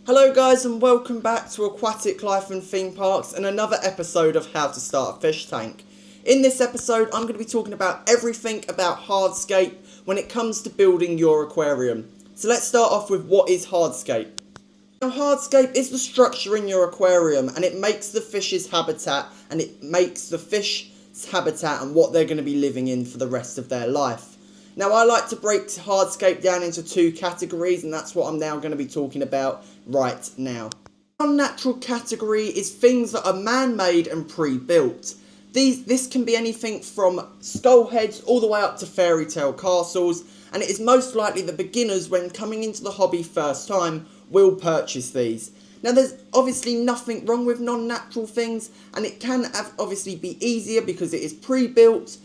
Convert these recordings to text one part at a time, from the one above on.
Hello guys and welcome back to Aquatic Life and Theme Parks and another episode of How to Start a Fish Tank. In this episode I'm going to be talking about everything about Hardscape when it comes to building your aquarium. So let's start off with what is Hardscape. Now Hardscape is the structure in your aquarium and it makes the fish's habitat and it makes the fish's habitat and what they're going to be living in for the rest of their life. Now I like to break Hardscape down into two categories and that's what I'm now going to be talking about right now. The non-natural category is things that are man-made and pre-built. This can be anything from skull heads all the way up to fairy tale castles, and it is most likely that beginners when coming into the hobby first time will purchase these. Now there's obviously nothing wrong with non-natural things, and it can obviously be easier because it is pre-built.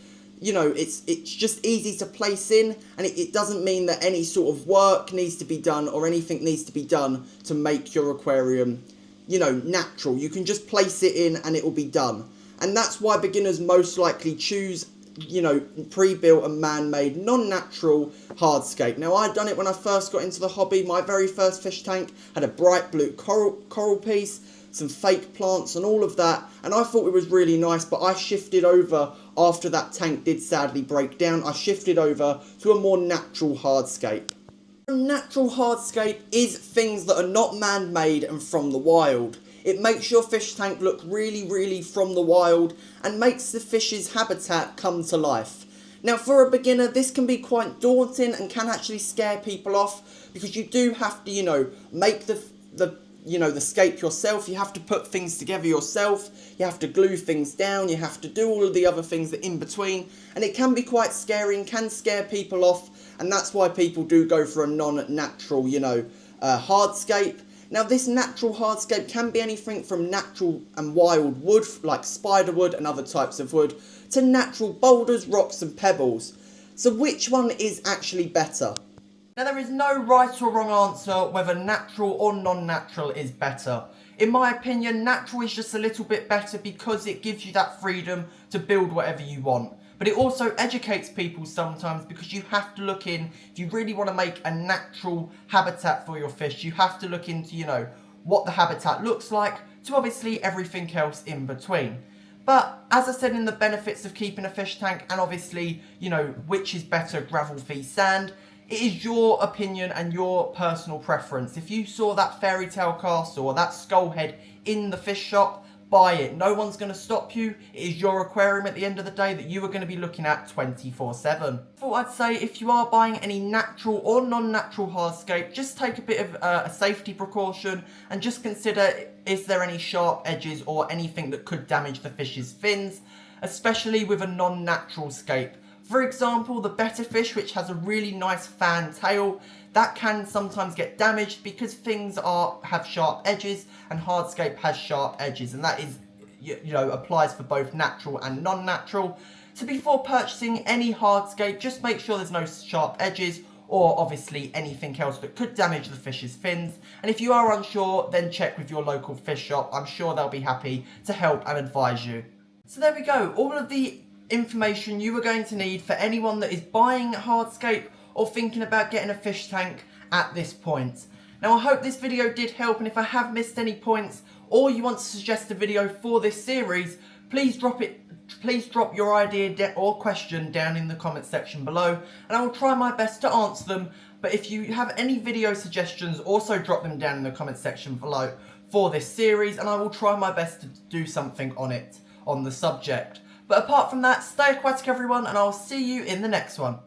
You know, it's just easy to place in, and it doesn't mean that any sort of work needs to be done or anything needs to be done to make your aquarium, you know, natural. You can just place it in and it will be done. And that's why beginners most likely choose, you know, pre-built and man-made, non-natural Hardscape. Now, I'd done it when I first got into the hobby. My very first fish tank had a bright blue coral piece, some fake plants and all of that, and I thought it was really nice, but I shifted over after that tank did sadly break down. I shifted over to a more natural Hardscape. Natural Hardscape is things that are not man-made and from the wild. It makes your fish tank look really from the wild and makes the fish's habitat come to life. Now for a beginner this can be quite daunting and can actually scare people off because you do have to, you know, make the scape yourself. You have to put things together yourself, you have to glue things down, you have to do all of the other things that in between, and it can be quite scary and can scare people off, and that's why people do go for a non-natural, Hardscape. Now this natural Hardscape can be anything from natural and wild wood, like spider wood and other types of wood, to natural boulders, rocks and pebbles. So which one is actually better? Now there is no right or wrong answer whether natural or non-natural is better. In my opinion, natural is just a little bit better because it gives you that freedom to build whatever you want. But it also educates people sometimes because you have to look in, if you really want to make a natural habitat for your fish, you have to look into, you know, what the habitat looks like to obviously everything else in between. But as I said in the benefits of keeping a fish tank and obviously, you know, which is better, gravel v sand, it is your opinion and your personal preference. If you saw that fairy tale castle or that skull head in the fish shop, buy it. No one's going to stop you. It is your aquarium at the end of the day that you are going to be looking at 24/7. Thought I'd say if you are buying any natural or non-natural Hardscape, just take a bit of a safety precaution and just consider, is there any sharp edges or anything that could damage the fish's fins, especially with a non-natural scape. For example, the better fish, which has a really nice fan tail, that can sometimes get damaged because things have sharp edges and Hardscape has sharp edges, and that is, applies for both natural and non-natural. So before purchasing any Hardscape, just make sure there's no sharp edges or obviously anything else that could damage the fish's fins. And if you are unsure, then check with your local fish shop. I'm sure they'll be happy to help and advise you. So there we go, all of the information you are going to need for anyone that is buying Hardscape or thinking about getting a fish tank at this point. Now I hope this video did help, and if I have missed any points or you want to suggest a video for this series, please drop your idea or question down in the comment section below and I will try my best to answer them. But if you have any video suggestions, also drop them down in the comment section below for this series and I will try my best to do something on the subject. But apart from that, stay aquatic everyone, and I'll see you in the next one.